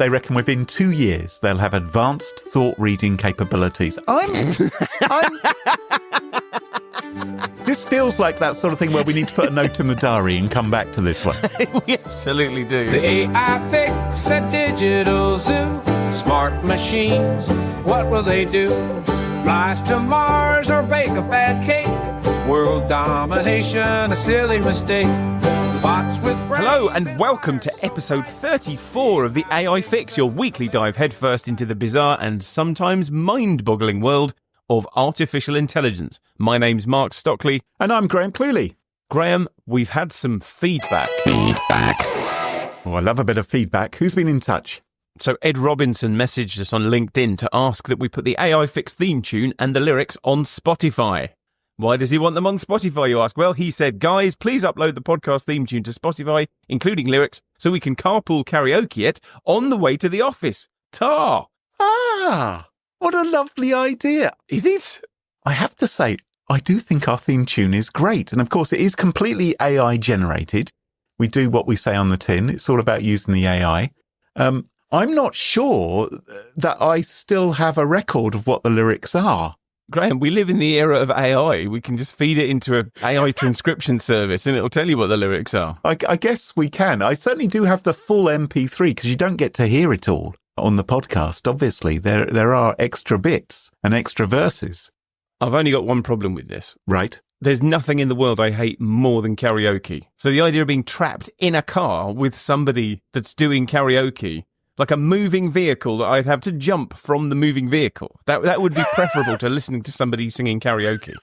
they reckon within 2 years they'll have advanced thought reading capabilities. This feels like that sort of thing where we need to put a note in the diary and come back to this one. We absolutely do. The AI fix a digital zoo. Smart machines, what will they do? Flies to Mars or bake a bad cake? World domination, a silly mistake. Bots with Hello and welcome to episode 34 of the AI Fix, your weekly dive headfirst into the bizarre and sometimes mind-boggling world of artificial intelligence. My name's Mark Stockley. And I'm Graham Cluley. Graham, we've had some feedback. Oh, I love a bit of feedback. Who's been in touch? So Ed Robinson messaged us on LinkedIn to ask that we put the AI Fix theme tune and the lyrics on Spotify. Why does he want them on Spotify, you ask? Well, he said, guys, please upload the podcast theme tune to Spotify, including lyrics, so we can carpool karaoke it on the way to the office. Ta! Ah, what a lovely idea. Is it? I have to say, I do think our theme tune is great. And of course, it is completely AI generated. We do what we say on the tin. It's all about using the AI. I'm not sure that I still have a record of what the lyrics are. Graham, we live in the era of AI. We can just feed it into an AI transcription service and it'll tell you what the lyrics are. I guess we can. I certainly do have the full MP3 because you don't get to hear it all on the podcast. Obviously, there are extra bits and extra verses. I've only got one problem with this. Right. There's nothing in the world I hate more than karaoke. So the idea of being trapped in a car with somebody that's doing karaoke, like a moving vehicle that I'd have to jump from the moving vehicle. That would be preferable to listening to somebody singing karaoke.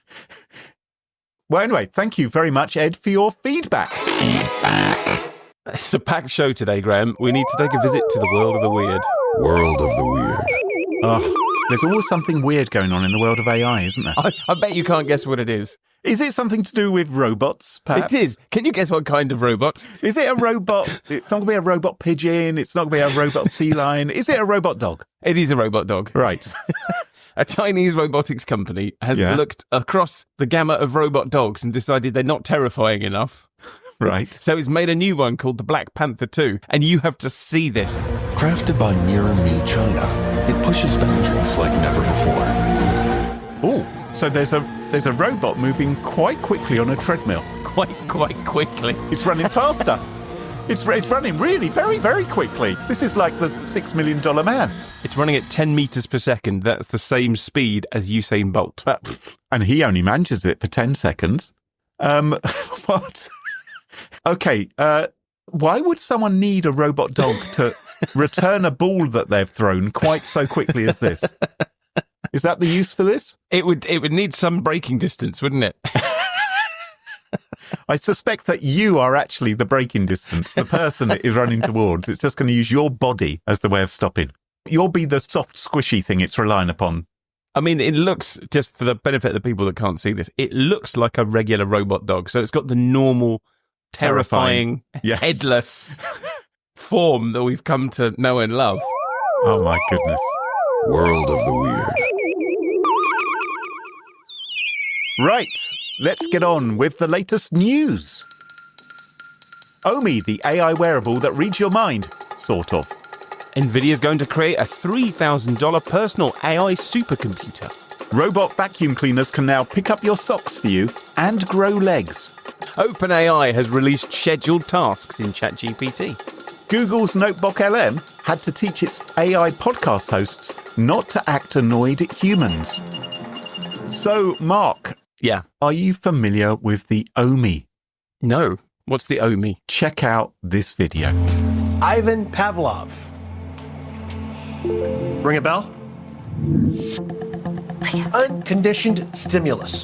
Well, anyway, thank you very much, Ed, for your feedback. It's a packed show today, Graham. We need to take a visit to the world of the weird. World of the weird. Oh, there's always something weird going on in the world of AI, isn't there? I bet you can't guess what it is. Is it something to do with robots, perhaps? It is. Can you guess what kind of robot? Is it a robot? It's not going to be a robot pigeon. It's not going to be a robot sea lion. Is it a robot dog? It is a robot dog. Right. A Chinese robotics company has looked across the gamut of robot dogs and decided they're not terrifying enough. Right. So it's made a new one called the Black Panther 2, and you have to see this. Crafted by Mirror Me China, it pushes boundaries like never before. Oh, so there's a robot moving quite quickly on a treadmill. Quite quickly. It's running faster. It's running really very, very quickly. This is like the $6 million man. It's running at 10 meters per second. That's the same speed as Usain Bolt. And he only manages it for 10 seconds. What? Okay, why would someone need a robot dog to return a ball that they've thrown quite so quickly as this? Is that the use for this? It would need some braking distance, wouldn't it? I suspect that you are actually the braking distance, the person it is running towards. It's just going to use your body as the way of stopping. You'll be the soft, squishy thing it's relying upon. I mean, it looks, just for the benefit of the people that can't see this, it looks like a regular robot dog. So it's got the normal, terrifying, yes, headless form that we've come to know and love. Oh, my goodness. World of the weird. Right, let's get on with the latest news. Omi, the AI wearable that reads your mind, sort of. NVIDIA is going to create a $3,000 personal AI supercomputer. Robot vacuum cleaners can now pick up your socks for you and grow legs. OpenAI has released scheduled tasks in ChatGPT. Google's Notebook LM had to teach its AI podcast hosts not to act annoyed at humans. So, Mark, yeah, are you familiar with the Omi? No. What's the Omi? Check out this video. Ivan Pavlov. Ring a bell? Unconditioned stimulus.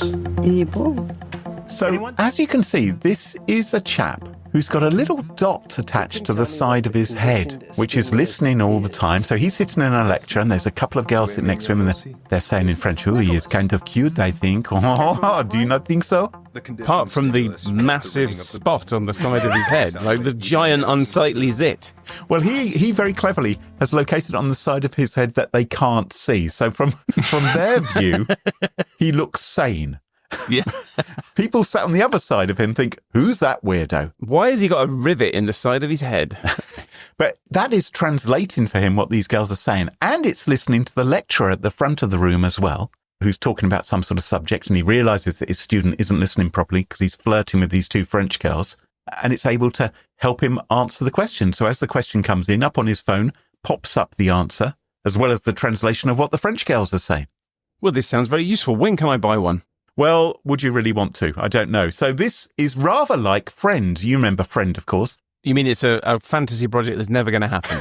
So, as you can see, this is a chap who's got a little dot attached to the side of his head, which is listening all the time. So he's sitting in a lecture and there's a couple of girls sitting next to him and they're saying in French, oh, he is kind of cute, I think. Oh, do you not think so? Apart from the massive spot on the side of his head, like the giant unsightly zit. Well, he very cleverly has located on the side of his head that they can't see. So from their view, he looks sane. Yeah. People sat on the other side of him think, who's that weirdo? Why has he got a rivet in the side of his head? But that is translating for him what these girls are saying. And it's listening to the lecturer at the front of the room as well, who's talking about some sort of subject. And he realizes that his student isn't listening properly because he's flirting with these two French girls. And it's able to help him answer the question. So as the question comes in, up on his phone, pops up the answer, as well as the translation of what the French girls are saying. Well, this sounds very useful. When can I buy one? Well, would you really want to? I don't know. So this is rather like Friend. You remember Friend, of course. You mean it's a fantasy project that's never going to happen?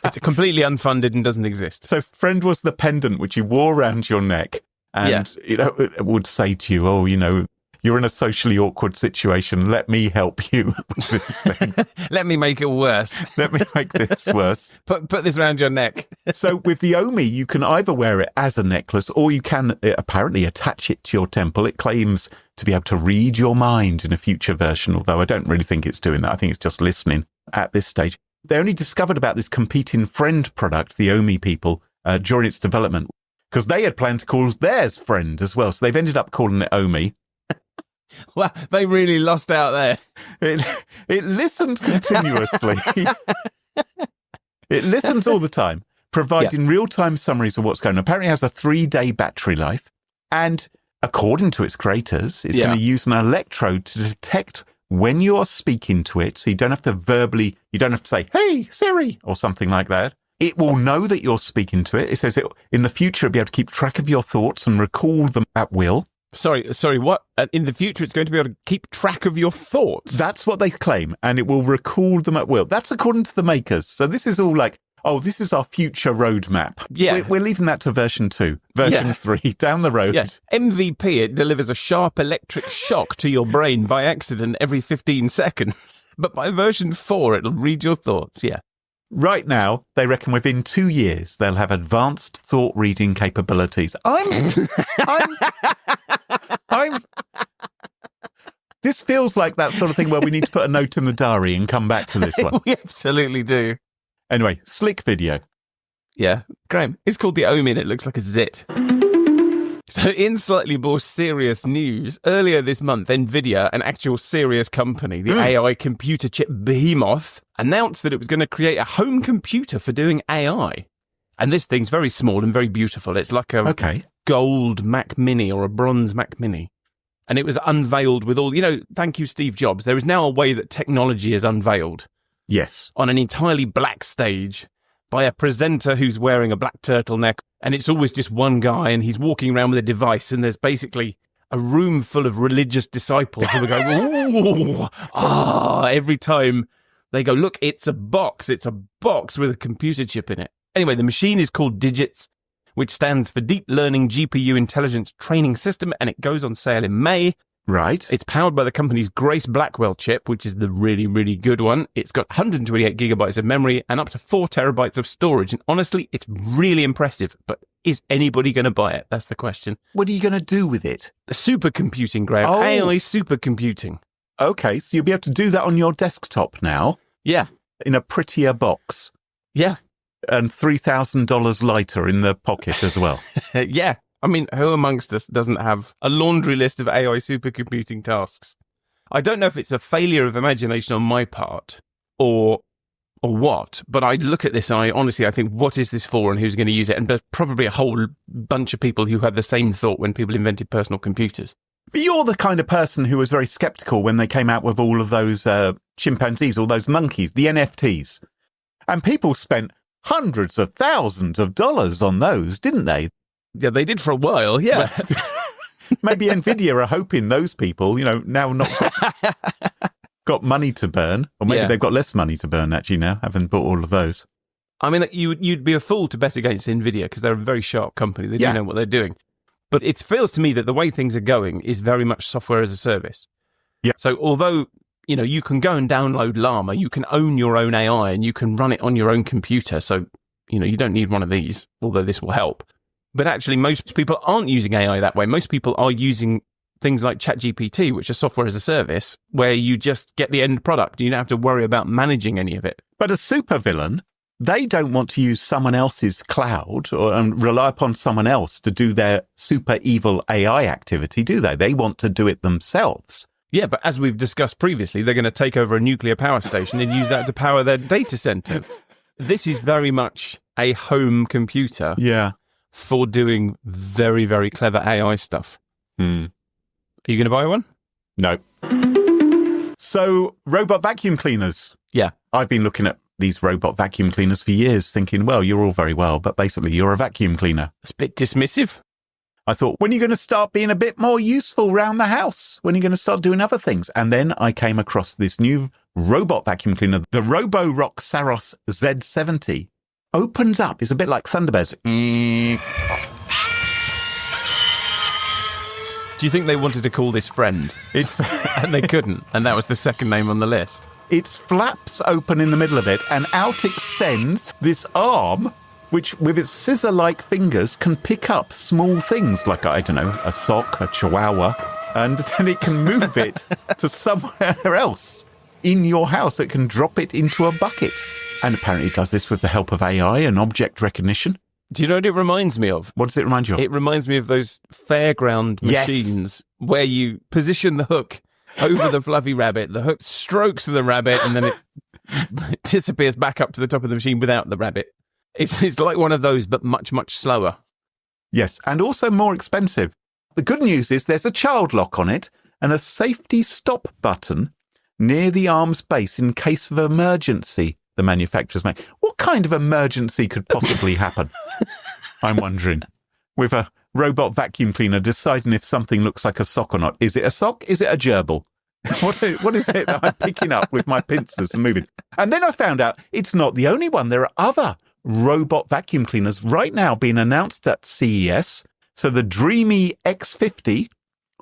It's completely unfunded and doesn't exist. So Friend was the pendant which you wore around your neck and it would say to you, oh, you're in a socially awkward situation. Let me help you with this thing. Let me make it worse. Let me make this worse. Put this around your neck. So with the Omi, you can either wear it as a necklace or you can apparently attach it to your temple. It claims to be able to read your mind in a future version, although I don't really think it's doing that. I think it's just listening at this stage. They only discovered about this competing Friend product, the Omi people, during its development, because they had planned to call theirs Friend as well. So they've ended up calling it Omi. Well, they really lost out there. It listens continuously. It listens all the time, providing real-time summaries of what's going on. Apparently it has a 3-day battery life. And according to its creators, it's going to use an electrode to detect when you are speaking to it. So you don't have to say, hey, Siri, or something like that. It will know that you're speaking to it. It says in the future, it'll be able to keep track of your thoughts and recall them at will. Sorry, what? In the future, it's going to be able to keep track of your thoughts? That's what they claim, and it will recall them at will. That's according to the makers. So this is all like, this is our future roadmap. Yeah. We're leaving that to version 2, version 3, down the road. Yeah. MVP, it delivers a sharp electric shock to your brain by accident every 15 seconds. But by version 4, it'll read your thoughts, Right now, they reckon within 2 years, they'll have advanced thought-reading capabilities. This feels like that sort of thing where we need to put a note in the diary and come back to this one. We absolutely do. Anyway, slick video. Yeah, Graham, it's called the Omi and it looks like a zit. So in slightly more serious news, earlier this month, NVIDIA, an actual serious company, the AI computer chip behemoth, announced that it was going to create a home computer for doing AI. And this thing's very small and very beautiful. It's like a gold Mac Mini or a bronze Mac Mini. And it was unveiled with all, thank you, Steve Jobs. There is now a way that technology is unveiled. Yes. On an entirely black stage by a presenter who's wearing a black turtleneck. And it's always just one guy and he's walking around with a device and there's basically a room full of religious disciples who go, every time they go, look, it's a box with a computer chip in it. Anyway, the machine is called Digits, which stands for Deep Learning GPU Intelligence Training System, and it goes on sale in May. Right. It's powered by the company's Grace Blackwell chip, which is the really, really good one. It's got 128 gigabytes of memory and up to 4 terabytes of storage. And honestly, it's really impressive. But is anybody going to buy it? That's the question. What are you going to do with it? The supercomputing, Graham. AI supercomputing. Okay, so you'll be able to do that on your desktop now. Yeah. In a prettier box. Yeah. And $3,000 lighter in the pocket as well. Yeah. I mean, who amongst us doesn't have a laundry list of AI supercomputing tasks? I don't know if it's a failure of imagination on my part or what, but I look at this and I think, what is this for and who's going to use it? And there's probably a whole bunch of people who had the same thought when people invented personal computers. But you're the kind of person who was very skeptical when they came out with all of those chimpanzees, all those monkeys, the NFTs. And people spent hundreds of thousands of dollars on those, didn't they? Yeah, they did for a while, yeah. Maybe NVIDIA are hoping those people, now not got money to burn. Or maybe they've got less money to burn, actually, now, having bought all of those. I mean, you'd be a fool to bet against NVIDIA because they're a very sharp company. They do know what they're doing. But it feels to me that the way things are going is very much software as a service. Yeah. So although, you can go and download Llama, you can own your own AI and you can run it on your own computer. So, you don't need one of these, although this will help. But actually, most people aren't using AI that way. Most people are using things like ChatGPT, which is software as a service, where you just get the end product. You don't have to worry about managing any of it. But a supervillain, they don't want to use someone else's cloud and rely upon someone else to do their super evil AI activity, do they? They want to do it themselves. Yeah, but as we've discussed previously, they're going to take over a nuclear power station and use that to power their data center. This is very much a home computer for doing very, very clever AI stuff. Are you going to buy one? No. So, robot vacuum cleaners. Yeah. I've been looking at these robot vacuum cleaners for years, thinking, well, you're all very well, but basically you're a vacuum cleaner. It's a bit dismissive. I thought, when are you going to start being a bit more useful around the house? When are you going to start doing other things? And then I came across this new robot vacuum cleaner, the Roborock Saros Z70. Opens up, it's a bit like Thunderbirds. Do you think they wanted to call this friend? It's And they couldn't, and that was the second name on the list. Its flaps open in the middle of it, and out extends this arm, which with its scissor-like fingers can pick up small things like, I don't know, a sock, a chihuahua, and then it can move it to somewhere else in your house. It can drop it into a bucket. And apparently it does this with the help of AI and object recognition. Do you know what it reminds me of? What does it remind you of? It reminds me of those fairground machines where you position the hook over the fluffy rabbit, the hook strokes the rabbit, and then it disappears back up to the top of the machine without the rabbit. It's like one of those, but much, much slower. Yes, and also more expensive. The good news is there's a child lock on it and a safety stop button near the arm's base in case of emergency, the manufacturers make. What kind of emergency could possibly happen? I'm wondering. With a robot vacuum cleaner deciding if something looks like a sock or not. Is it a sock? Is it a gerbil? What is it that I'm picking up with my pincers and moving? And then I found out it's not the only one. There are other robot vacuum cleaners right now being announced at CES. So the Dreamy X50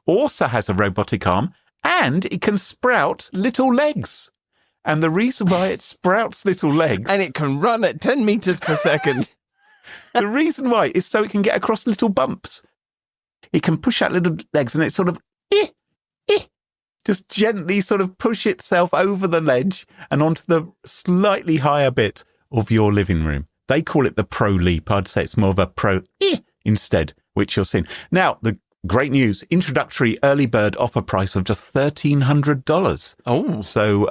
also has a robotic arm and it can sprout little legs. And the reason why it sprouts little legs... And it can run at 10 meters per second. The reason why is so it can get across little bumps. It can push out little legs and it sort of... just gently sort of push itself over the ledge and onto the slightly higher bit of your living room. They call it the Pro Leap. I'd say it's more of a Pro instead, which you're seeing. Now, the great news, introductory early bird offer price of just $1,300. Oh. So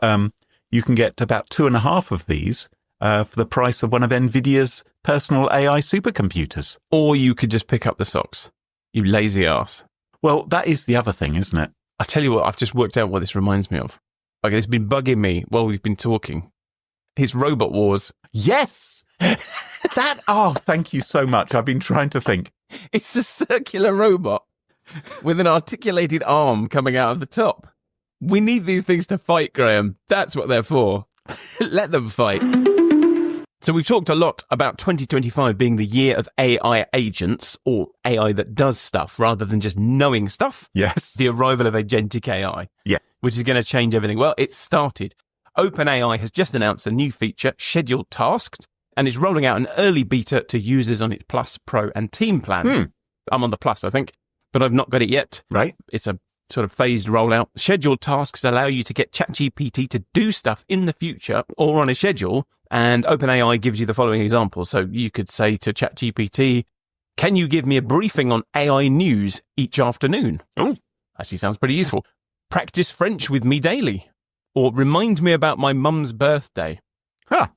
you can get about 2.5 of these for the price of one of NVIDIA's personal AI supercomputers. Or you could just pick up the socks. You lazy ass. Well, that is the other thing, isn't it? I tell you what, I've just worked out what this reminds me of. Okay, it's been bugging me while we've been talking. It's Robot Wars. Yes! Thank you so much. I've been trying to think. It's a circular robot with an articulated arm coming out of the top. We need these things to fight, Graham. That's what they're for. Let them fight. So we've talked a lot about 2025 being the year of AI agents, or AI that does stuff rather than just knowing stuff. Yes. The arrival of agentic AI. Yeah. Which is going to change everything. Well, it's started. OpenAI has just announced a new feature, Scheduled Tasks, and is rolling out an early beta to users on its Plus, Pro, and Team plans. I'm on the Plus, I think, but I've not got it yet. Right. It's a sort of phased rollout. Scheduled tasks allow you to get ChatGPT to do stuff in the future or on a schedule, and OpenAI gives you the following example. So you could say to ChatGPT, can you give me a briefing on AI news each afternoon? Oh, actually sounds pretty useful. Practice French with me daily. Or remind me about my mum's birthday. Huh.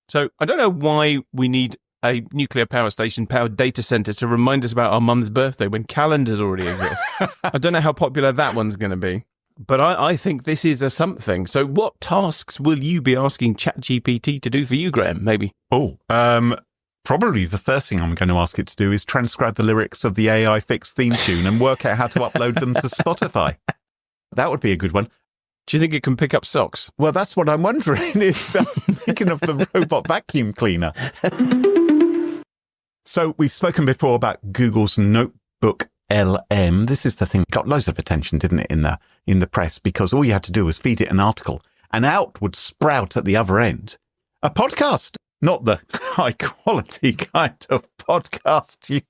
So I don't know why we need a nuclear power station powered data center to remind us about our mum's birthday when calendars already exist. I don't know how popular that one's going to be, but I think this is a something. So what tasks will you be asking ChatGPT to do for you, Graham, maybe? Probably the first thing I'm going to ask it to do is transcribe the lyrics of the AI Fix theme tune and work out how to upload them to Spotify. That would be a good one. Do you think it can pick up socks? Well, that's what I'm wondering. I was thinking of the robot vacuum cleaner. So we've spoken before about Google's Notebook LM. This is the thing that got loads of attention, didn't it, in the press, because all you had to do was feed it an article and out would sprout at the other end a podcast, not the high quality kind of podcast you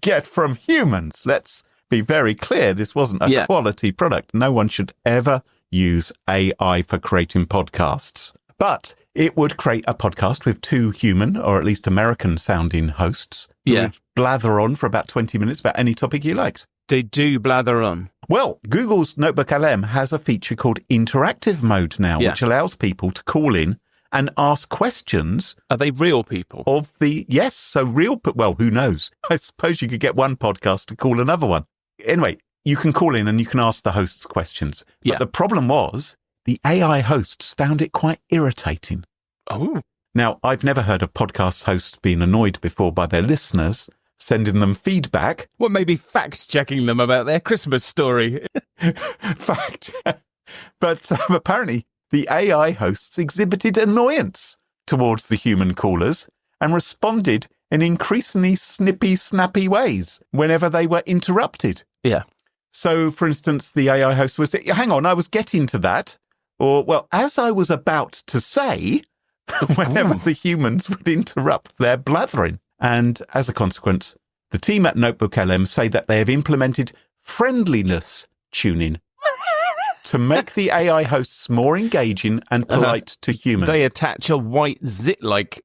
get from humans. Let's be very clear. This wasn't a quality product. No one should ever use AI for creating podcasts. But it would create a podcast with 2 human, or at least American-sounding hosts who would blather on for about 20 minutes about any topic you liked. They do blather on. Well, Google's Notebook LM has a feature called interactive mode now, Yeah. which allows people to call in and ask questions Are they real people? of yes, so real, well, who knows? I suppose you could get one podcast to call another one. Anyway, you can call in and you can ask the hosts questions. Yeah. But the problem was the AI hosts found it quite irritating. Oh. Now, I've never heard of podcast hosts being annoyed before by their listeners, sending them feedback. Well, maybe fact-checking them about their Christmas story. Fact. But apparently the AI hosts exhibited annoyance towards the human callers and responded in increasingly snippy, snappy ways whenever they were interrupted. Yeah. So, for instance, the AI host was, hang on, I was getting to that. Or, well, as I was about to say, whenever the humans would interrupt their blathering. And as a consequence, the team at Notebook LM say that they have implemented friendliness tuning to make the AI hosts more engaging and polite to humans. They attach a white zit-like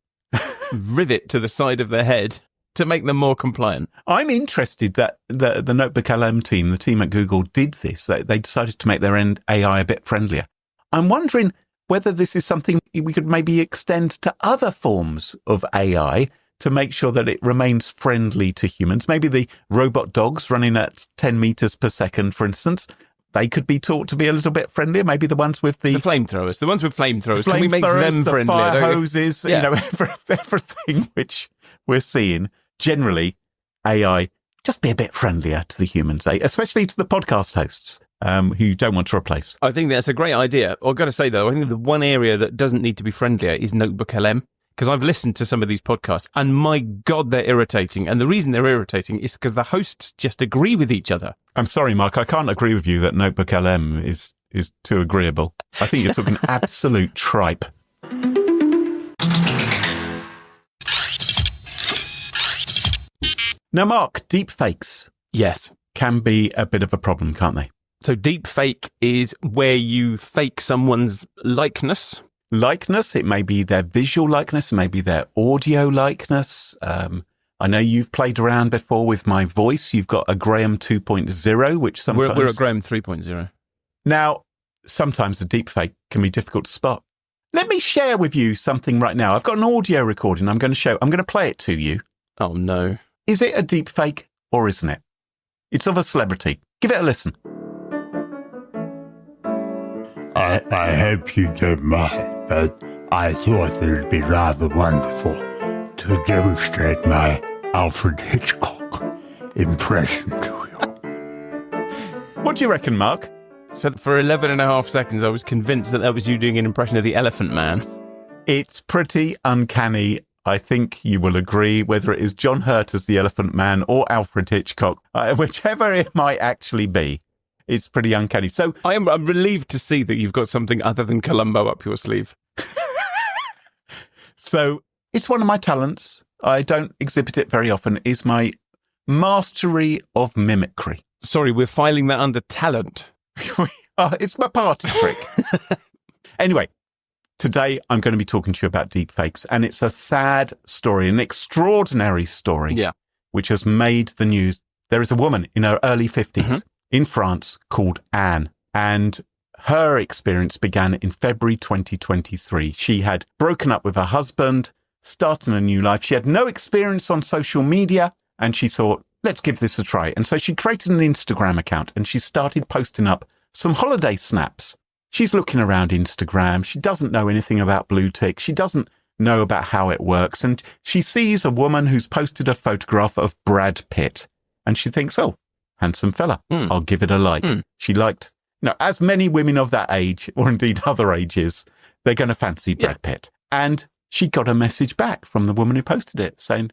rivet to the side of their head to make them more compliant. I'm interested that the Notebook LM team, the team at Google, did this. They decided to make their AI a bit friendlier. I'm wondering whether this is something we could maybe extend to other forms of AI to make sure that it remains friendly to humans. Maybe the robot dogs running at 10 meters per second, for instance, they could be taught to be a little bit friendlier. Maybe the ones with the flamethrowers. The ones with flamethrowers. Can we make them the friendlier? fire hoses, Yeah. everything which we're seeing. Generally, AI just be a bit friendlier to the humans, especially to the podcast hosts who don't want to replace. I think that's a great idea. I've got to say, though, I think the one area that doesn't need to be friendlier is Notebook LM. Because I've listened to some of these podcasts and my God, they're irritating. And the reason they're irritating is because the hosts just agree with each other. I'm sorry, Mark, I can't agree with you that Notebook LM is too agreeable. I think you're talking absolute tripe. Now, Mark, deepfakes Yes. can be a bit of a problem, can't they? So deep fake is where you fake someone's likeness. Likeness, it may be their visual likeness, it may be their audio likeness. I know you've played around before with my voice. You've got a Graham 2.0, which sometimes... We're a Graham 3.0. Now, sometimes a deepfake can be difficult to spot. Let me share with you something right now. I've got an audio recording I'm going to play it to you. Oh, no. Is it a deepfake or isn't it? It's of a celebrity. Give it a listen. I hope you don't mind, but I thought it would be rather wonderful to demonstrate my Alfred Hitchcock impression to you. What do you reckon, Mark? So for 11 and a half seconds, I was convinced that was you doing an impression of the Elephant Man. It's pretty uncanny. I think you will agree, whether it is John Hurt as the Elephant Man or Alfred Hitchcock, whichever it might actually be. It's pretty uncanny. So I'm relieved to see that you've got something other than Columbo up your sleeve. So it's one of my talents. I don't exhibit it very often, is my mastery of mimicry. Sorry, we're filing that under talent. It's my party trick. Anyway, today I'm going to be talking to you about deepfakes, and it's a sad story, an extraordinary story, which has made the news. There is a woman in her early 50s in France called Anne, and her experience began in February 2023. She had broken up with her husband, starting a new life. She had no experience on social media, and she thought, let's give this a try. And so she created an Instagram account, and she started posting up some holiday snaps. She's looking around Instagram. She doesn't know anything about blue tick. She doesn't know about how it works. And she sees a woman who's posted a photograph of Brad Pitt. And she thinks, oh, handsome fella. I'll give it a like. She liked, as many women of that age, or indeed other ages, they're going to fancy Brad Pitt. And she got a message back from the woman who posted it saying,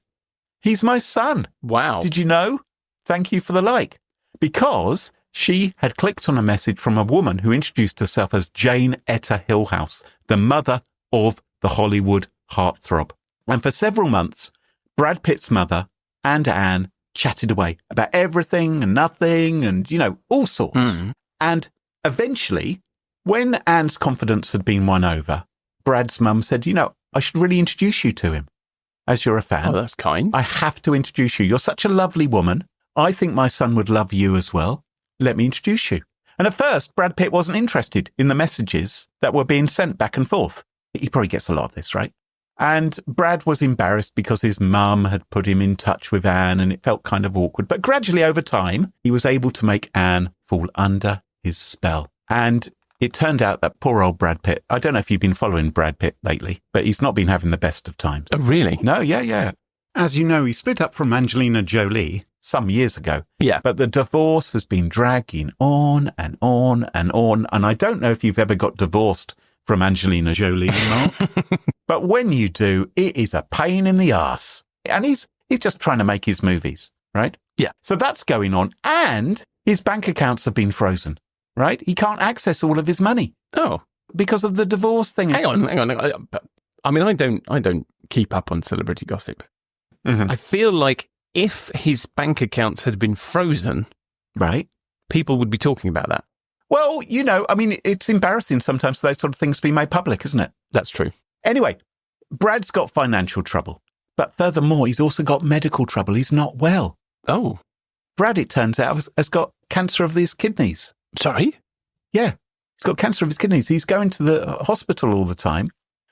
he's my son. Wow. Did you know? Thank you for the like. Because she had clicked on a message from a woman who introduced herself as Jane Etta Hillhouse, the mother of the Hollywood heartthrob. And for several months, Brad Pitt's mother and Anne chatted away about everything and nothing and, all sorts. And eventually, when Anne's confidence had been won over, Brad's mum said, I should really introduce you to him. As you're a fan. Oh, that's kind. I have to introduce you. You're such a lovely woman. I think my son would love you as well. Let me introduce you. And at first, Brad Pitt wasn't interested in the messages that were being sent back and forth. He probably gets a lot of this, right? And Brad was embarrassed because his mum had put him in touch with Anne and it felt kind of awkward. But gradually over time, he was able to make Anne fall under his spell. And it turned out that poor old Brad Pitt, I don't know if you've been following Brad Pitt lately, but he's not been having the best of times. Oh, really? No, yeah. As you know, he split up from Angelina Jolie some years ago. Yeah. But the divorce has been dragging on and on and on. And I don't know if you've ever got divorced from Angelina Jolie, Mark. But when you do, it is a pain in the arse. And he's just trying to make his movies, right? Yeah. So that's going on. And his bank accounts have been frozen, right? He can't access all of his money. Oh. Because of the divorce thing. Hang on. I mean, I don't keep up on celebrity gossip. Mhm. I feel like if his bank accounts had been frozen, Right. people would be talking about that. Well, you know, I mean, it's embarrassing sometimes for those sort of things to be made public, isn't it? That's true. Anyway, Brad's got financial trouble. But furthermore, he's also got medical trouble. He's not well. Oh, Brad, it turns out, has got cancer of his kidneys. sorry? Yeah, he's got cancer of his kidneys. He's going to the hospital all the time.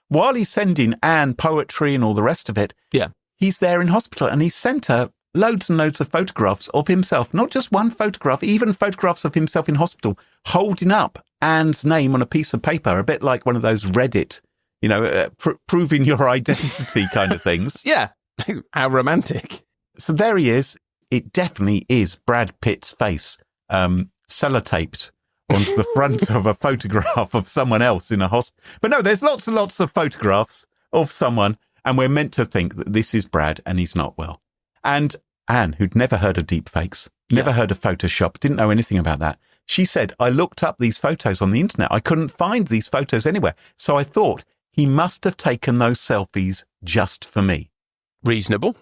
While he's sending Anne poetry and all the rest of it, Yeah. he's there in hospital and he's sent her loads and loads of photographs of himself, not just one photograph, even photographs of himself in hospital, holding up Anne's name on a piece of paper, a bit like one of those Reddit, you know, proving your identity kind of things. Yeah. How romantic. So there he is. It definitely is Brad Pitt's face, sellotaped onto the front of a photograph of someone else in a hospital. But no, there's lots and lots of photographs of someone, and we're meant to think that this is Brad and he's not well. And Anne, who'd never heard of deepfakes, never heard of Photoshop, didn't know anything about that. She said, I looked up these photos on the internet. I couldn't find these photos anywhere. So I thought he must have taken those selfies just for me. Reasonable.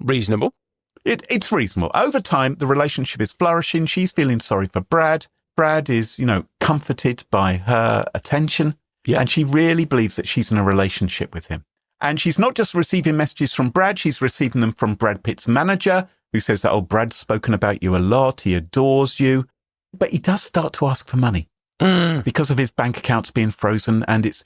It's reasonable. Over time, the relationship is flourishing. She's feeling sorry for Brad. Brad is, you know, comforted by her attention. Yeah. And she really believes that she's in a relationship with him. And she's not just receiving messages from Brad, she's receiving them from Brad Pitt's manager, who says that, oh, Brad's spoken about you a lot, he adores you. But he does start to ask for money because of his bank accounts being frozen, and it's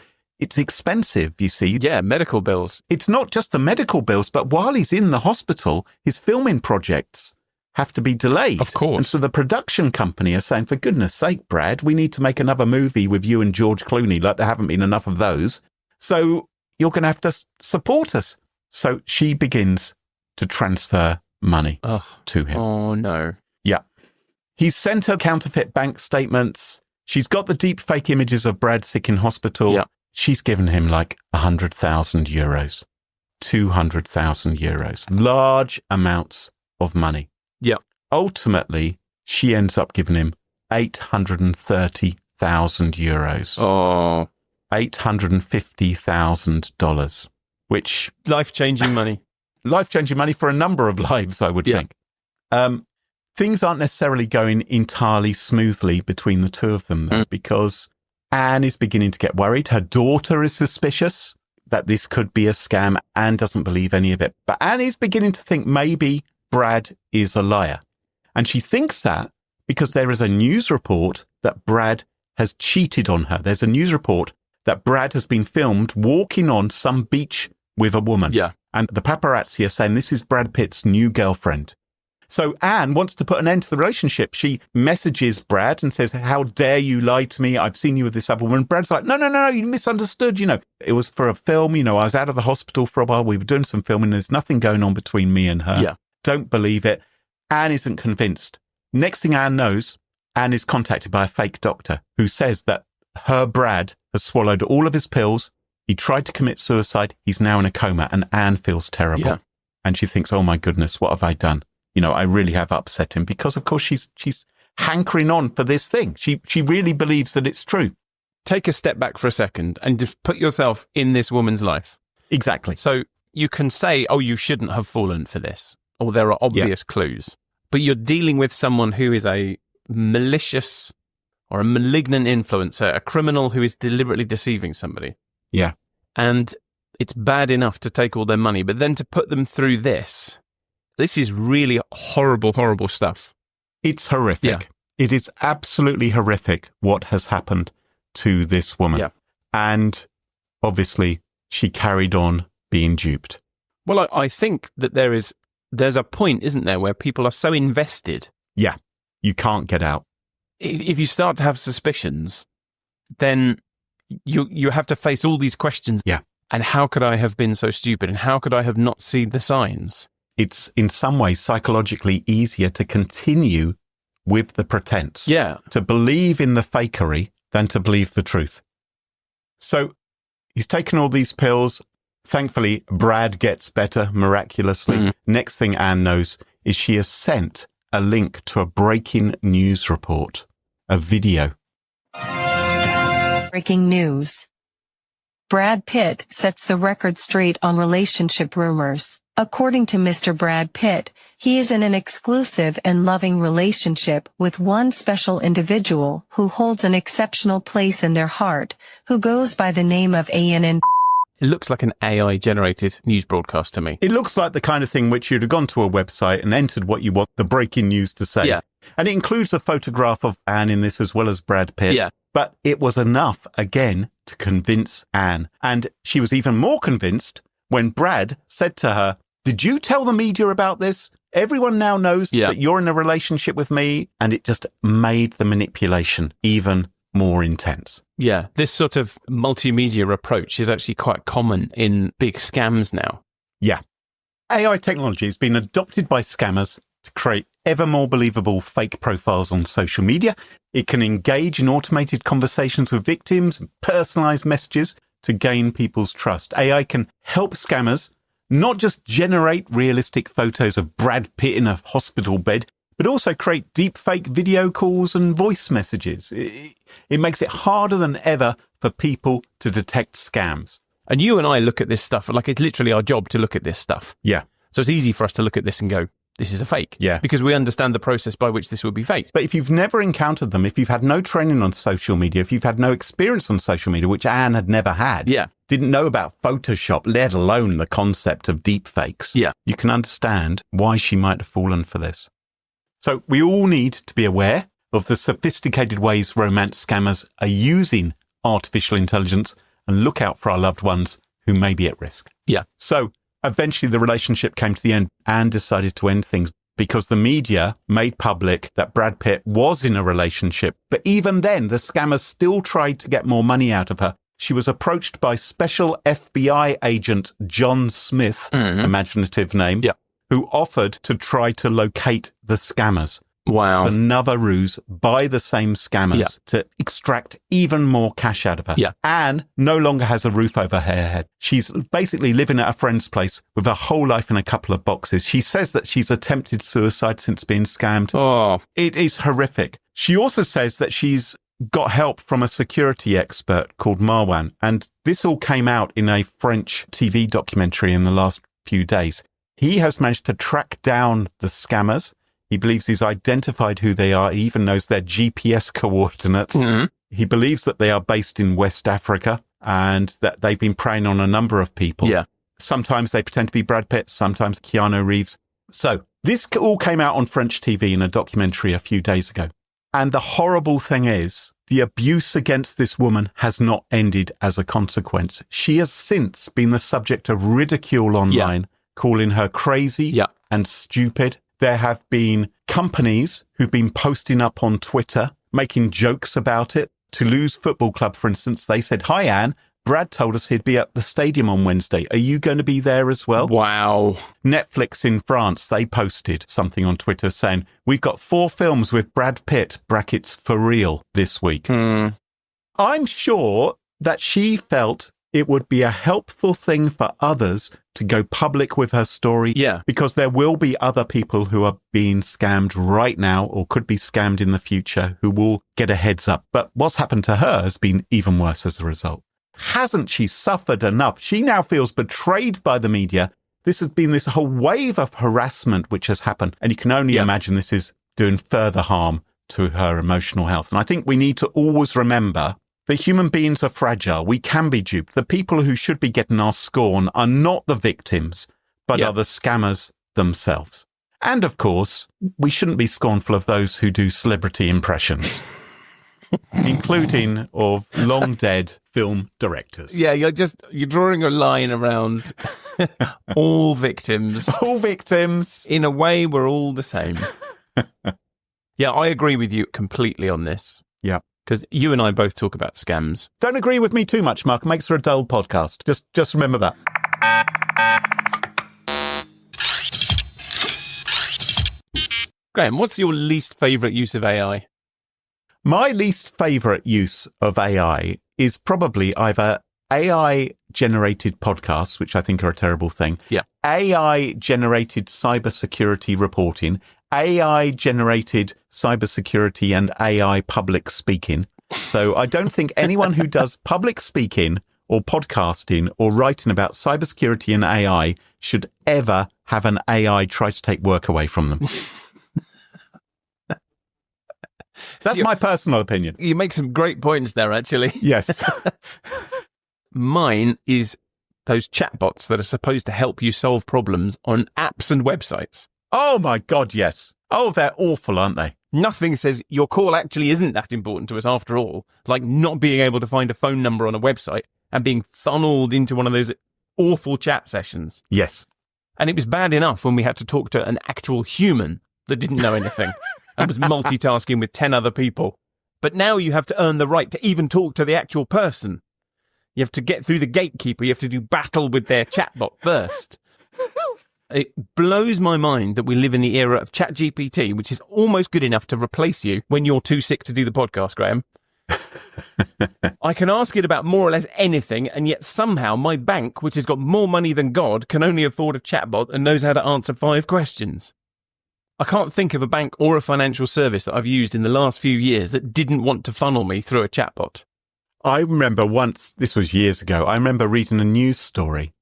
expensive, you see. Yeah, medical bills. It's not just the medical bills, but while he's in the hospital, his filming projects have to be delayed. Of course. And so the production company are saying, for goodness sake, Brad, we need to make another movie with you and George Clooney, like there haven't been enough of those. So you're going to have to support us. So she begins to transfer money to him. Oh, no. Yeah. He's sent her counterfeit bank statements. She's got the deep fake images of Brad sick in hospital. Yeah. She's given him like 100,000 euros, 200,000 euros, large amounts of money. Yeah. Ultimately, she ends up giving him 830,000 euros. Oh. $850,000, which Life-changing money. life-changing money for a number of lives, I would think. Things aren't necessarily going entirely smoothly between the two of them, though, because Anne is beginning to get worried. Her daughter is suspicious that this could be a scam. Anne doesn't believe any of it. But Anne is beginning to think maybe Brad is a liar. And she thinks that because there is a news report that Brad has cheated on her. There's a news report that Brad has been filmed walking on some beach with a woman. Yeah. And the paparazzi are saying this is Brad Pitt's new girlfriend. So Anne wants to put an end to the relationship. She messages Brad and says, how dare you lie to me? I've seen you with this other woman. Brad's like, no, you misunderstood. You know, it was for a film. You know, I was out of the hospital for a while. We were doing some filming. There's nothing going on between me and her. Yeah. Don't believe it. Anne isn't convinced. Next thing Anne knows, Anne is contacted by a fake doctor who says that her Brad has swallowed all of his pills. He tried to commit suicide. He's now in a coma, and Anne feels terrible. Yeah. And she thinks, oh my goodness, what have I done? You know, I really have upset him because, of course, she's hankering on for this thing. She really believes that it's true. Take a step back for a second and just put yourself in this woman's life. Exactly. So you can say, oh, you shouldn't have fallen for this, or there are obvious clues. But you're dealing with someone who is a malicious or a malignant influencer, a criminal who is deliberately deceiving somebody. Yeah. And it's bad enough to take all their money, but then to put them through this is really horrible, horrible stuff. It's horrific. Yeah. It is absolutely horrific what has happened to this woman. Yeah. And obviously, she carried on being duped. Well, I think that there's a point, isn't there, where people are so invested. Yeah, you can't get out. If you start to have suspicions, then you have to face all these questions. Yeah. And how could I have been so stupid? And how could I have not seen the signs? It's in some ways psychologically easier to continue with the pretense. Yeah. To believe in the fakery than to believe the truth. So he's taken all these pills. Thankfully, Brad gets better miraculously. Next thing Anne knows is she has sent a link to a breaking news report, a video. Breaking news. Brad Pitt sets the record straight on relationship rumors. According to Mr. Brad Pitt, he is in an exclusive and loving relationship with one special individual who holds an exceptional place in their heart, who goes by the name of ANN. It looks like an AI-generated news broadcast to me. It looks like the kind of thing which you'd have gone to a website and entered what you want the breaking news to say. Yeah. And it includes a photograph of Anne in this as well as Brad Pitt. Yeah. But it was enough, again, to convince Anne. And she was even more convinced when Brad said to her, "Did you tell the media about this? Everyone now knows that you're in a relationship with me." And it just made the manipulation even more intense. Yeah, this sort of multimedia approach is actually quite common in big scams now. Yeah. AI technology has been adopted by scammers to create ever more believable fake profiles on social media. It can engage in automated conversations with victims and personalized messages to gain people's trust. AI can help scammers not just generate realistic photos of Brad Pitt in a hospital bed, but also create deep fake video calls and voice messages. It makes it harder than ever for people to detect scams. And you and I look at this stuff, like it's literally our job to look at this stuff. Yeah. So it's easy for us to look at this and go, this is a fake. Yeah. Because we understand the process by which this would be faked. But if you've never encountered them, if you've had no training on social media, if you've had no experience on social media, which Anne had never had, didn't know about Photoshop, let alone the concept of deep fakes, you can understand why she might have fallen for this. So we all need to be aware of the sophisticated ways romance scammers are using artificial intelligence and look out for our loved ones who may be at risk. Yeah. So eventually the relationship came to the end. Anne decided to end things because the media made public that Brad Pitt was in a relationship. But even then, the scammers still tried to get more money out of her. She was approached by Special FBI agent John Smith, imaginative name, who offered to try to locate the scammers. Wow. Another ruse by the same scammers to extract even more cash out of her. Yeah. Anne no longer has a roof over her head. She's basically living at a friend's place with her whole life in a couple of boxes. She says that she's attempted suicide since being scammed. Oh. It is horrific. She also says that she's got help from a security expert called Marwan. And this all came out in a French TV documentary in the last few days. He has managed to track down the scammers. He believes he's identified who they are. He even knows their GPS coordinates. He believes that they are based in West Africa and that they've been preying on a number of people. Yeah. Sometimes they pretend to be Brad Pitt, sometimes Keanu Reeves. So this all came out on French TV in a documentary a few days ago. And the horrible thing is, the abuse against this woman has not ended as a consequence. She has since been the subject of ridicule online, calling her crazy and stupid. There have been companies who've been posting up on Twitter, making jokes about it. Toulouse Football Club, for instance, they said, "Hi, Anne. Brad told us he'd be at the stadium on Wednesday. Are you going to be there as well?" Wow. Netflix in France, they posted something on Twitter saying, "We've got 4 films with Brad Pitt, brackets for real, this week." I'm sure that she felt it would be a helpful thing for others to go public with her story. Yeah. Because there will be other people who are being scammed right now or could be scammed in the future who will get a heads up. But what's happened to her has been even worse as a result. Hasn't she suffered enough? She now feels betrayed by the media. This has been this whole wave of harassment which has happened. And you can only imagine this is doing further harm to her emotional health. And I think we need to always remember that human beings are fragile. We can be duped. The people who should be getting our scorn are not the victims, but are the scammers themselves. And of course, we shouldn't be scornful of those who do celebrity impressions, including of long dead film directors. Yeah, you're drawing a line around all victims. All victims. In a way, we're all the same. Yeah, I agree with you completely on this. Yeah. Because you and I both talk about scams. Don't agree with me too much, Mark. It makes for a dull podcast. Just remember that. Graham, what's your least favourite use of AI? My least favourite use of AI is probably either AI-generated podcasts, which I think are a terrible thing, Yeah. AI-generated cybersecurity reporting, AI-generated cybersecurity and AI public speaking. So I don't think anyone who does public speaking or podcasting or writing about cybersecurity and AI should ever have an AI try to take work away from them. That's my personal opinion. You make some great points there, actually. Yes. Mine is those chatbots that are supposed to help you solve problems on apps and websites. Oh my God, yes. Oh, they're awful, aren't they? Nothing says your call actually isn't that important to us after all, like not being able to find a phone number on a website and being funneled into one of those awful chat sessions. Yes. And it was bad enough when we had to talk to an actual human that didn't know anything and was multitasking with 10 other people. But now you have to earn the right to even talk to the actual person. You have to get through the gatekeeper. You have to do battle with their chatbot first. It blows my mind that we live in the era of ChatGPT, which is almost good enough to replace you when you're too sick to do the podcast, Graham. I can ask it about more or less anything, and yet somehow my bank, which has got more money than God, can only afford a chatbot and knows how to answer 5 questions. I can't think of a bank or a financial service that I've used in the last few years that didn't want to funnel me through a chatbot. I remember once, this was years ago, I remember reading a news story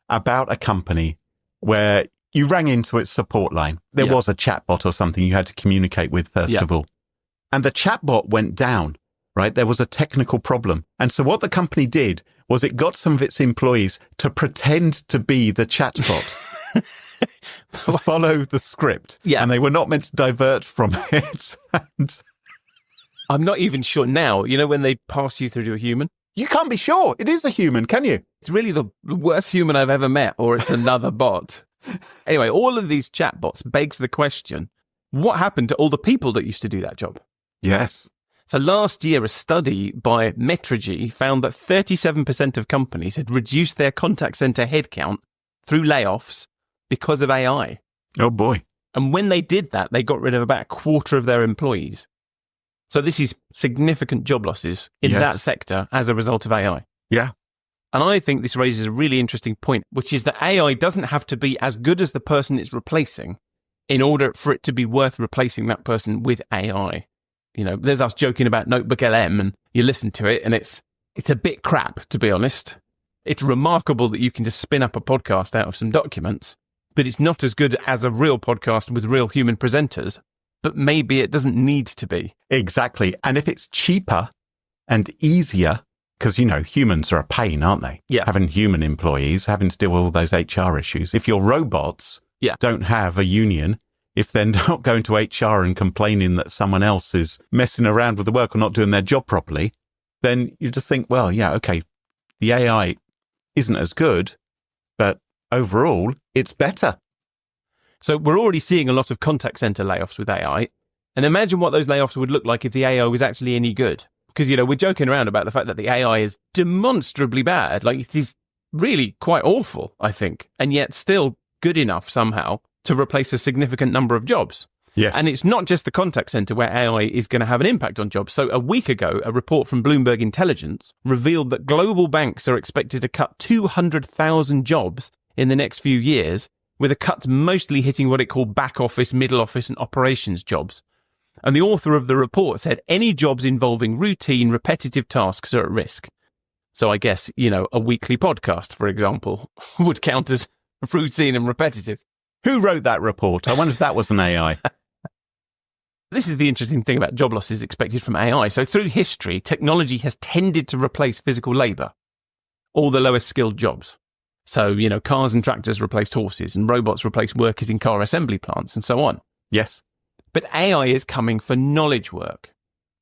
about a company where you rang into its support line. There was a chatbot or something you had to communicate with first of all. And the chatbot went down, right? There was a technical problem. And so what the company did was it got some of its employees to pretend to be the chatbot. To follow the script. Yeah. And they were not meant to divert from it. And I'm not even sure now, you know, when they pass you through to a human? you can't be sure. It is a human, can you? It's really the worst human I've ever met, or it's another bot. Anyway, all of these chatbots begs the question, what happened to all the people that used to do that job? Yes. So last year, a study by Metrigy found that 37% of companies had reduced their contact center headcount through layoffs because of AI. Oh, boy. And when they did that, they got rid of about a quarter of their employees. So this is significant job losses in that sector as a result of AI. Yeah. And I think this raises a really interesting point, which is that AI doesn't have to be as good as the person it's replacing in order for it to be worth replacing that person with AI. You know, there's us joking about Notebook LM, and you listen to it and it's a bit crap, to be honest. It's remarkable that you can just spin up a podcast out of some documents, but it's not as good as a real podcast with real human presenters. But maybe it doesn't need to be. Exactly. And if it's cheaper and easier, because, you know, humans are a pain, aren't they? Yeah. Having human employees, having to deal with all those HR issues. If your robots don't have a union, if they're not going to HR and complaining that someone else is messing around with the work or not doing their job properly, then you just think, well, yeah, okay, the AI isn't as good, but overall, it's better. So we're already seeing a lot of contact center layoffs with AI. And imagine what those layoffs would look like if the AI was actually any good. Because, you know, we're joking around about the fact that the AI is demonstrably bad. Like, it is really quite awful, I think. And yet still good enough somehow to replace a significant number of jobs. Yes. And it's not just the contact center where AI is going to have an impact on jobs. So a week ago, a report from Bloomberg Intelligence revealed that global banks are expected to cut 200,000 jobs in the next few years, with the cuts mostly hitting what it called back office, middle office and operations jobs. And the author of the report said any jobs involving routine, repetitive tasks are at risk. So I guess, you know, a weekly podcast, for example, would count as routine and repetitive. Who wrote that report? I wonder if that was an AI. This is the interesting thing about job losses expected from AI. So through history, technology has tended to replace physical labour, all the lowest skilled jobs. So, cars and tractors replaced horses and robots replaced workers in car assembly plants and so on. Yes. But AI is coming for knowledge work.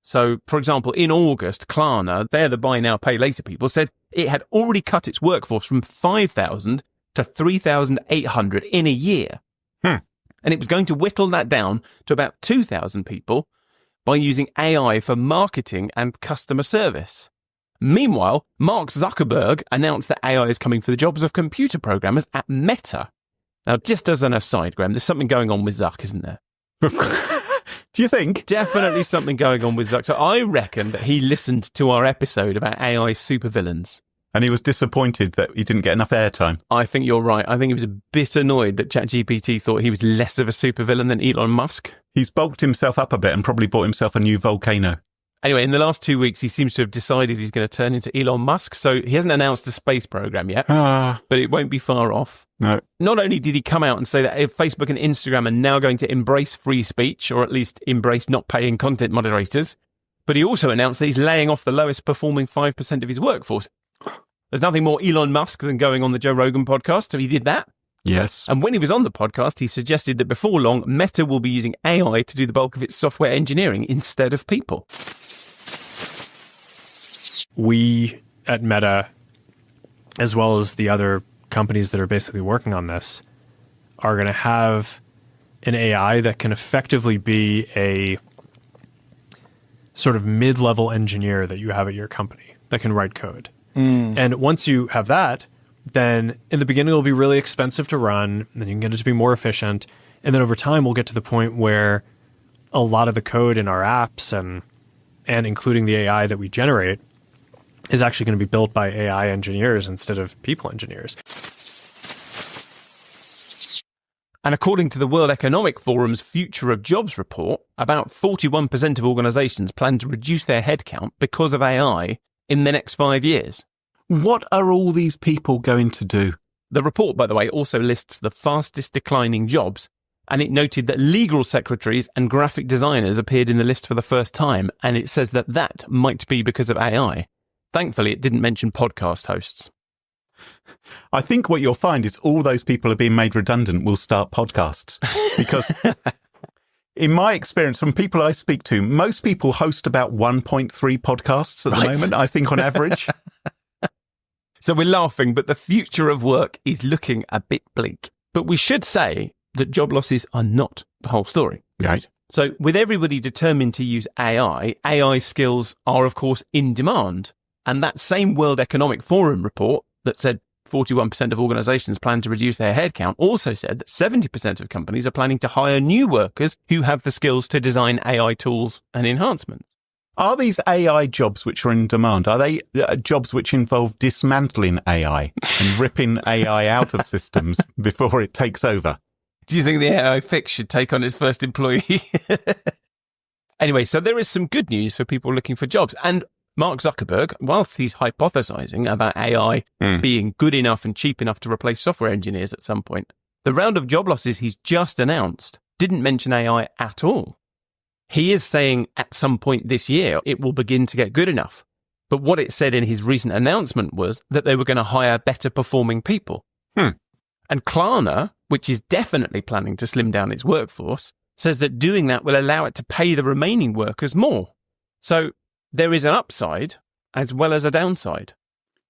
So, for example, in August, Klarna, they're the buy now, pay later people, said it had already cut its workforce from 5,000 to 3,800 in a year. And it was going to whittle that down to about 2,000 people by using AI for marketing and customer service. Meanwhile, Mark Zuckerberg announced that AI is coming for the jobs of computer programmers at Meta. Now, just as an aside, Graham, there's something going on with Zuck, isn't there? Do you think? Definitely something going on with Zuck. So I reckon that he listened to our episode about AI supervillains. And he was disappointed that he didn't get enough airtime. I think you're right. I think he was a bit annoyed that ChatGPT thought he was less of a supervillain than Elon Musk. He's bulked himself up a bit and probably bought himself a new volcano. Anyway, in the last 2 weeks, he seems to have decided he's going to turn into Elon Musk. So he hasn't announced a space program yet, but it won't be far off. No. Not only did he come out and say that Facebook and Instagram are now going to embrace free speech, or at least embrace not paying content moderators, but he also announced that he's laying off the lowest performing 5% of his workforce. There's nothing more Elon Musk than going on the Joe Rogan podcast, so he did that. Yes. And when he was on the podcast, he suggested that before long, Meta will be using AI to do the bulk of its software engineering instead of people. We at Meta, as well as the other companies that are basically working on this, are going to have an AI that can effectively be a sort of mid-level engineer that you have at your company that can write code. And once you have that, then in the beginning it'll be really expensive to run, and then you can get it to be more efficient. And then over time we'll get to the point where a lot of the code in our apps and including the AI that we generate is actually going to be built by AI engineers instead of people engineers. And according to the World Economic Forum's Future of Jobs report, about 41% of organizations plan to reduce their headcount because of AI in the next 5 years. What are all these people going to do? The report, by the way, also lists the fastest declining jobs, and it noted that legal secretaries and graphic designers appeared in the list for the first time, and it says that that might be because of AI. Thankfully, it didn't mention podcast hosts. I think what you'll find is all those people are being made redundant will start podcasts. Because in my experience, from people I speak to, most people host about 1.3 podcasts at the moment, I think, on average. So we're laughing, but the future of work is looking a bit bleak. But we should say that job losses are not the whole story. Right. So with everybody determined to use AI skills are, of course, in demand. And that same World Economic Forum report that said 41% of organizations plan to reduce their headcount also said that 70% of companies are planning to hire new workers who have the skills to design AI tools and enhancements. Are these AI jobs which are in demand, are they jobs which involve dismantling AI and ripping AI out of systems before it takes over? Do you think the AI fix should take on its first employee? Anyway, so there is some good news for people looking for jobs. And Mark Zuckerberg, whilst he's hypothesizing about AI being good enough and cheap enough to replace software engineers at some point, the round of job losses he's just announced didn't mention AI at all. He is saying at some point this year it will begin to get good enough. But what it said in his recent announcement was that they were going to hire better performing people. And Klarna, which is definitely planning to slim down its workforce, says that doing that will allow it to pay the remaining workers more. So there is an upside as well as a downside.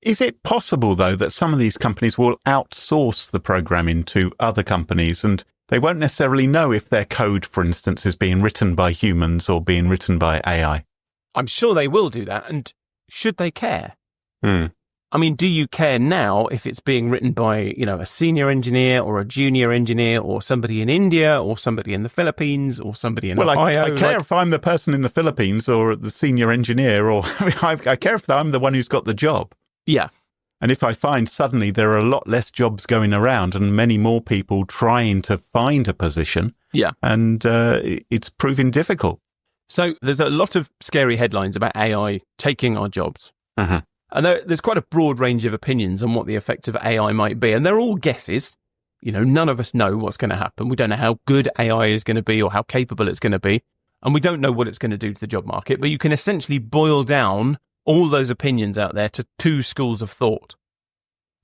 Is it possible, though, that some of these companies will outsource the programming to other companies and they won't necessarily know if their code, for instance, is being written by humans or being written by AI? I'm sure they will do that. And should they care? I mean, do you care now if it's being written by, a senior engineer or a junior engineer or somebody in India or somebody in the Philippines or somebody in Ohio? I care if I'm the person in the Philippines or the senior engineer, or I care if I'm the one who's got the job. Yeah. And if I find suddenly there are a lot less jobs going around and many more people trying to find a position, and it's proving difficult. So there's a lot of scary headlines about AI taking our jobs. And there's quite a broad range of opinions on what the effects of AI might be. And they're all guesses. None of us know what's going to happen. We don't know how good AI is going to be or how capable it's going to be. And we don't know what it's going to do to the job market. But you can essentially boil down all those opinions out there to two schools of thought.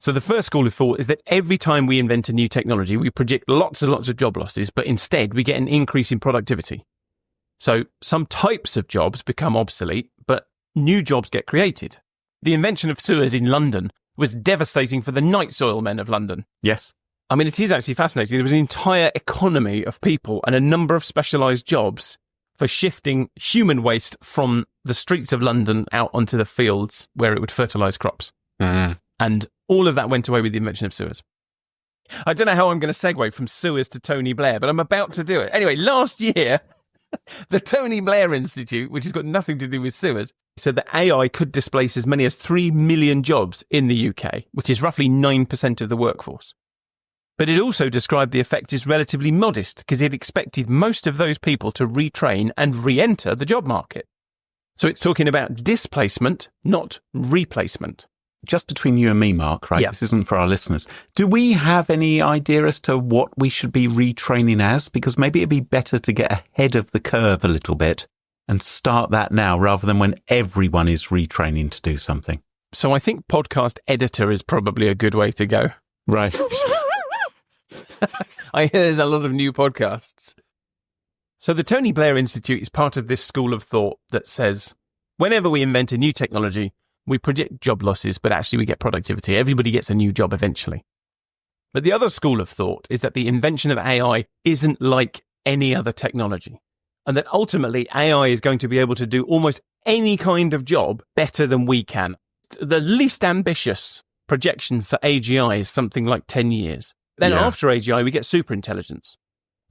So the first school of thought is that every time we invent a new technology, we predict lots and lots of job losses, but instead we get an increase in productivity. So some types of jobs become obsolete, but new jobs get created. The invention of sewers in London was devastating for the night soil men of London. Yes. I mean, it is actually fascinating. There was an entire economy of people and a number of specialised jobs for shifting human waste from the streets of London out onto the fields where it would fertilise crops. And all of that went away with the invention of sewers. I don't know how I'm going to segue from sewers to Tony Blair, but I'm about to do it. Anyway, last year, the Tony Blair Institute, which has got nothing to do with sewers, said that AI could displace as many as 3 million jobs in the UK, which is roughly 9% of the workforce. But it also described the effect as relatively modest because it expected most of those people to retrain and re-enter the job market. So it's talking about displacement, not replacement. Just between you and me, Mark, right? Yeah. This isn't for our listeners. Do we have any idea as to what we should be retraining as? Because maybe it'd be better to get ahead of the curve a little bit and start that now rather than when everyone is retraining to do something. So I think podcast editor is probably a good way to go. Right. I hear there's a lot of new podcasts. So the Tony Blair Institute is part of this school of thought that says, whenever we invent a new technology, we predict job losses, but actually we get productivity. Everybody gets a new job eventually. But the other school of thought is that the invention of AI isn't like any other technology, and that ultimately AI is going to be able to do almost any kind of job better than we can. The least ambitious projection for AGI is something like 10 years. Then after AGI, we get superintelligence.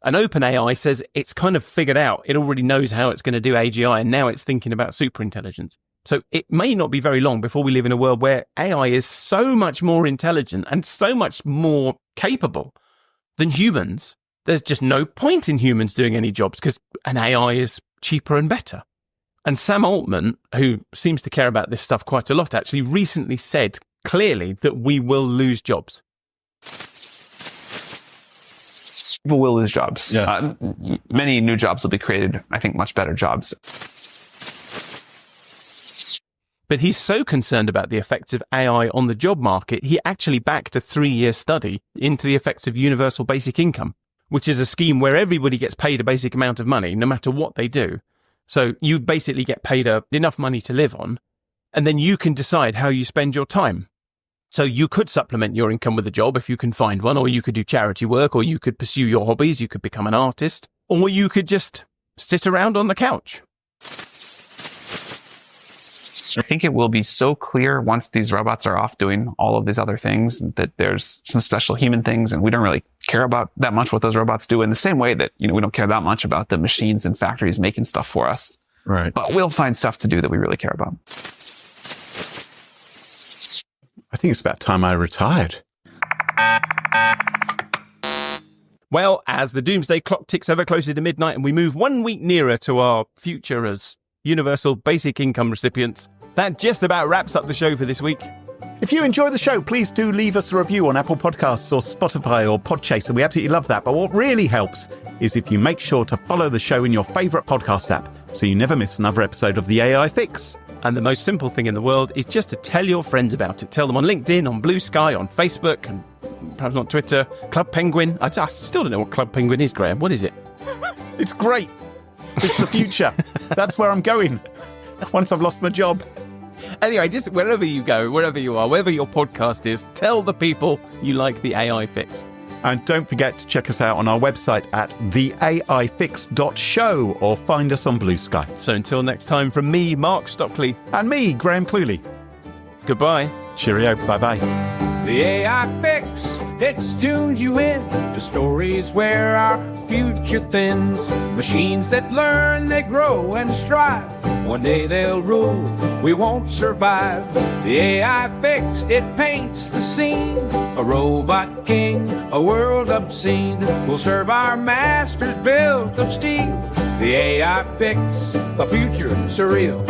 And OpenAI says it's kind of figured out. It already knows how it's going to do AGI, and now it's thinking about superintelligence. So it may not be very long before we live in a world where AI is so much more intelligent and so much more capable than humans. There's just no point in humans doing any jobs because an AI is cheaper and better. And Sam Altman, who seems to care about this stuff quite a lot, actually recently said clearly that we will lose jobs. People will lose jobs. Yeah. Many new jobs will be created. I think much better jobs. But he's so concerned about the effects of AI on the job market, he actually backed a 3-year study into the effects of universal basic income, which is a scheme where everybody gets paid a basic amount of money, no matter what they do. So you basically get paid enough money to live on, and then you can decide how you spend your time. So you could supplement your income with a job if you can find one, or you could do charity work, or you could pursue your hobbies, you could become an artist, or you could just sit around on the couch. I think it will be so clear once these robots are off doing all of these other things that there's some special human things, and we don't really care about that much what those robots do in the same way that, we don't care that much about the machines and factories making stuff for us. Right. But we'll find stuff to do that we really care about. I think it's about time I retired. Well, as the doomsday clock ticks ever closer to midnight and we move 1 week nearer to our future as universal basic income recipients, that just about wraps up the show for this week. If you enjoy the show, please do leave us a review on Apple Podcasts or Spotify or Podchaser. We absolutely love that. But what really helps is if you make sure to follow the show in your favourite podcast app so you never miss another episode of The AI Fix. And the most simple thing in the world is just to tell your friends about it. Tell them on LinkedIn, on Blue Sky, on Facebook, and perhaps on Twitter. Club Penguin. I still don't know what Club Penguin is, Graham. What is it? It's great. It's the future. That's where I'm going once I've lost my job. Anyway, just wherever you go, wherever you are, wherever your podcast is, tell the people you like The AI Fix. And don't forget to check us out on our website at theaifix.show or find us on Blue Sky. So until next time, from me, Mark Stockley. And me, Graham Cluley. Goodbye. Cheerio. Bye-bye. The AI Fix, it's tunes you in to stories where our future thins. Machines that learn, they grow and strive. One day they'll rule, we won't survive. The AI Fix, it paints the scene. A robot king, a world obscene. Will serve our masters built of steel. The AI Fix, a future surreal.